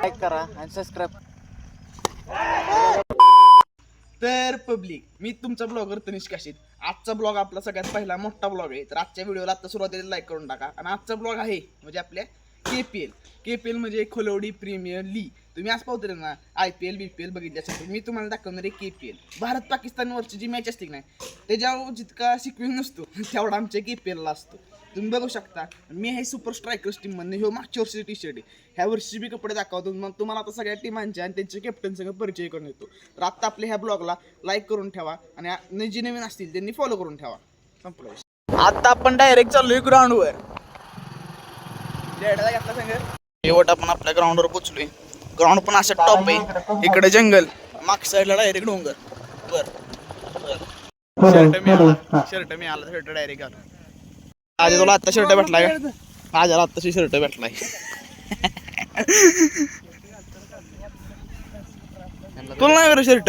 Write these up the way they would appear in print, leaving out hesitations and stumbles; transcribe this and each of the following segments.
Like करा आणि subscribe. तर पब्लिक, मी तुमचा ब्लॉगर तनिष काशीद. आजचा ब्लॉग आपला सगळ्यात पहिला मोठा ब्लॉग आहे. तर आजच्या व्हिडिओला आता सुरुवातीला लाईक करून टाका. आणि आजचा ब्लॉग आहे म्हणजे आपल्या KPL म्हणजे खोलवडी प्रीमियर लीग. तुम्ही आज पाहतो ना IPL BPL बघितल्यासाठी मी तुम्हाला दाखवणार आहे KPL. भारत पाकिस्तानवरची जी मॅच असते नाही त्याच्यावर जितका सिक्वेन्स नसतो तेवढा आमच्या KPLला असतो. तुम्ही बघू शकता. मी आहे सुपर स्ट्रायकर्स टीम म्हणणे ह्यो मागच्या वर्षीची टी-शर्ट आहे. ह्या वर्षी बी कपडे दाखवतो. मग तुम्हाला आता सगळ्या टीमांच्या आणि त्यांच्या कॅप्टन सगळं परिचय करून येतो. तर आत्ता आपल्या ह्या ब्लॉगला लाईक करून ठेवा आणि जे नवीन असतील त्यांनी फॉलो करून ठेवा. संपलं. आता आपण डायरेक्ट चाललोय ग्राउंडवर. शेवट आपण आपल्या ग्राउंडवर पोहोचलोय. ग्राउंड पण असं टॉप आहे. इकडे जंगल, मागच्या साईडला डायरेक्ट डोंगर. शर्ट मी आला शर्ट डायरेक्ट आला. आज तुला आत्ता शर्ट भेटलाय का? माझ्याला आत्ताशी शर्ट भेटलाय. तुला नाही बरं शर्ट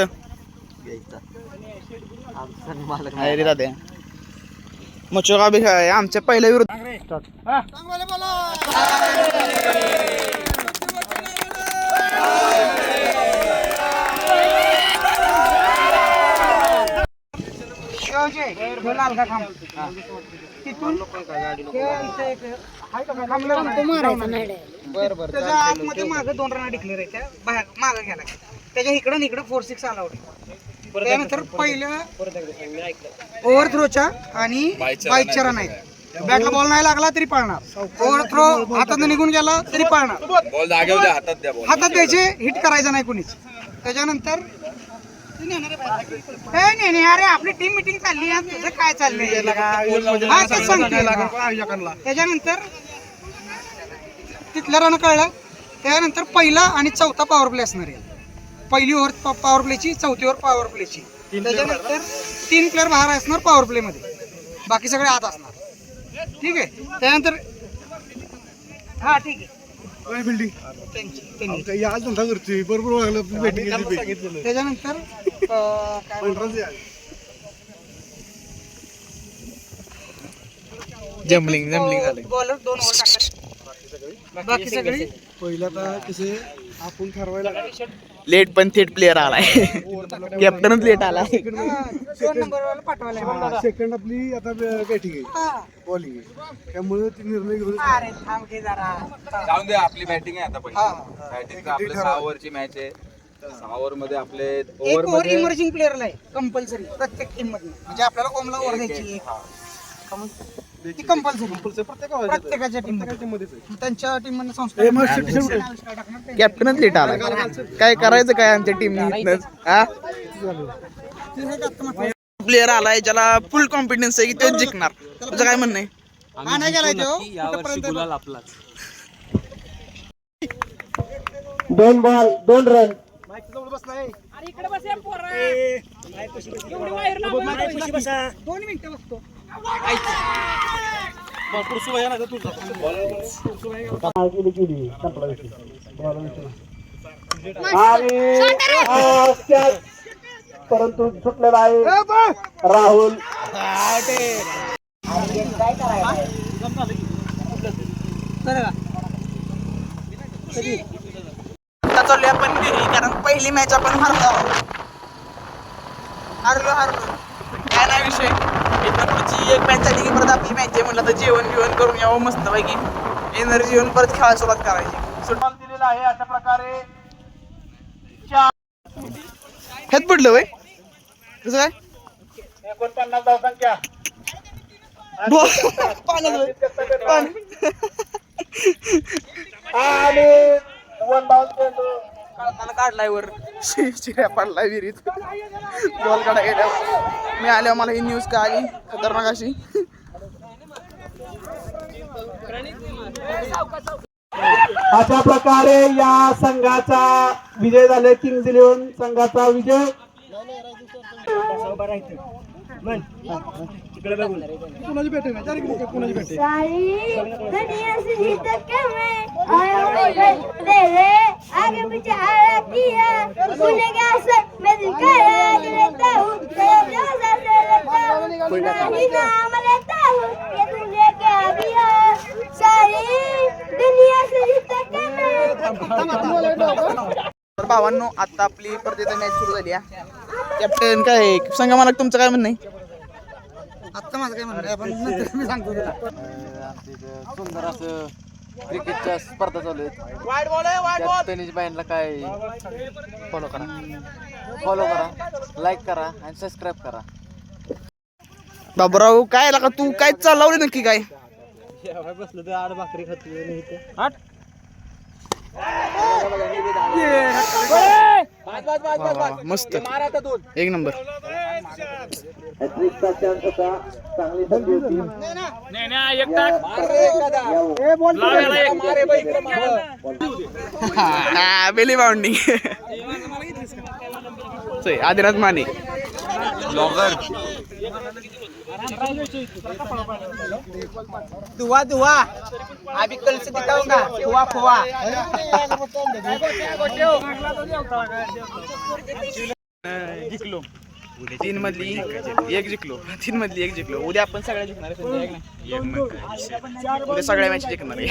रे दादा. मच्छो का बी आमच्या पहिल्या विरुद्ध मागे 2 रन डिक्लेअर आहे. त्या मागे गेला त्याच्या इकडं इकडं 4-6 आला होता. त्यानंतर पहिलं ओव्हर थ्रोच्या आणि बाईकच्या रन आहेत. बॅटला बॉल नाही लागला तरी पाळणार. ओव्हर थ्रो हातात निघून गेला तरी पाळणार. हातात द्यायचे, हिट करायचं नाही कुणीच. त्याच्यानंतर नाही अरे आपली टीम मिटिंग चालली आहे. तुझं काय चाललंय? त्याच्यानंतर तिथलं रन कळलं. त्यानंतर पहिला आणि चौथा पॉवर प्ले असणार आहे. पहिली ओव्हर पॉवर प्लेची, चौथी ओव्हर पॉवर प्लेची. त्याच्यानंतर 3 प्लेअर बाहेर असणार पॉवर प्ले मध्ये, बाकी सगळे आत असणार. ठीक आहे. त्यानंतर हा ठीक आहे. त्याच्यानंतर जम्बलिंग झालं. बॉलर 2 ओव्हर टाकतात. बाकी सगळे पहिला तर कसे आपण ठरवायला लेट पण थेट प्लेअर आलाय. कॅप्टनच लेट आलाय. 2 नंबरवाला पाठवायला. सेकंड आपली आता बॅटिंग आहे, बॉलिंग आहे. त्यामुळे ती निर्णय घेऊन अरे थांब घे जरा. जाऊन दे. आपली बॅटिंग आहे आता. बॅटिंग आपले 6 ओव्हरची मॅच आहे. 6 ओव्हर मध्ये आपले एक ओव्हर इमर्जिंग प्लेअरला आहे कंपल्सरी प्रत्येक टीम मध्ये. म्हणजे आपल्याला ओमला ओव्हर द्यायची ती कंपल्सरी प्रत्येकाच्या टीम मध्ये. त्यांच्या टीम मध्ये संस्था कॅप्टनच लेट आलाय. काय करायचं काय आमच्या टीमने? प्लेअर आलाय ज्याला फुल कॉन्फिडन्स आहे की तो जिंकणार. तुझं काय म्हणणं आहे? नाही गेलाय तो. 2 बॉल 2 रन. दोन मिनिटं बसतो. परंतु सुटलेला आहे राहुल. आता चाललोय आपण घरी, कारण पहिली मॅच आपण हारलो. काय नाही विषय. इथं पुढची एक मॅच झाली की परत आपली मॅच आहे. म्हटलं तर जेवण करून यावं मस्त पैकी. एनर्जी येऊन परत खेळायला सुरुवात करायची. सुटबॉल दिलेला आहे अशा प्रकारे. हेच पडलं वय कसं काय 49 धावसंख्या. आणि 1 बाउन्स चेंडू काढलाय वर. चिऱ्या पडलाय विहिरीत. बॉल काढा गेल्यावर मी आल्यावर मला ही न्यूज का आली खतरनाक अशी. अशा प्रकारे या संघाचा विजय झाले. किंग्स 11 संघाचा विजय. कुणाची बॅटिंग आहे? कुणाची बॅटिंग? आगे पीछे आती है मुझे क्या मैं दिखा लेता हूँ नहीं नाम लेता हूँ ये तुझे क्या दिया सारी दुनिया से जितना भावांनो आता आपली परत एकदा मॅच सुरू झाली आहे. कॅप्टन काय सांगा मला तुमचं काय म्हणणं आहे? आता माझं काय म्हणणं आहे पण नंतर मी सांगतो तुला. सुंदर असं क्रिकेटच्या स्पर्धा चालू आहेत. टेनिस बँडला काय फॉलो करा, लाईक करा आणि सबस्क्राईब करा. बाबराव काय लागा तू काय चालवलं नक्की काय? बसलो तर आड भाकरी खातो. मस्त एक नंबर. बेली बाउंडिंग आदिनाथ माने दुआ दुआ अभी कल से दिखाऊंगा फुआ फुआ. जिंकलो 3 मधली एक जिंकलो. उद्या आपण सगळ्या जिंकणार आहे. उद्या सगळ्या मॅच जिंकणार आहे.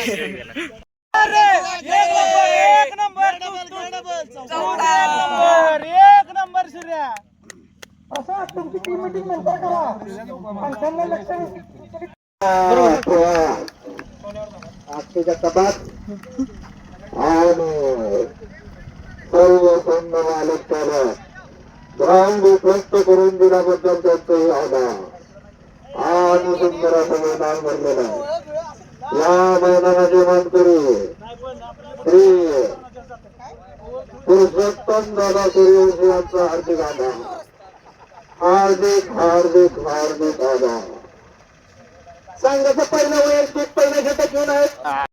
एक नंबर सूर्या. असं तुमची टीम मीटिंग नंतर करा. माणसांना लक्ष आजच्या सभात आणि सर्व संघ मालक करा ग्राउंड उद्ध्वस्त करून दिल्याबद्दल त्यांचंही आभार आणि सुंदर असं मैदान भरलेलं आहे. या मैदानाचे मानकरी श्री पुरुषोत्तम दादा सूर्यवंशी यांचा हार्दिक आभार. हार्दिक आभार. संघाचं पहिलं वैयक्तिक पहिलं घटक घेऊन आहेत.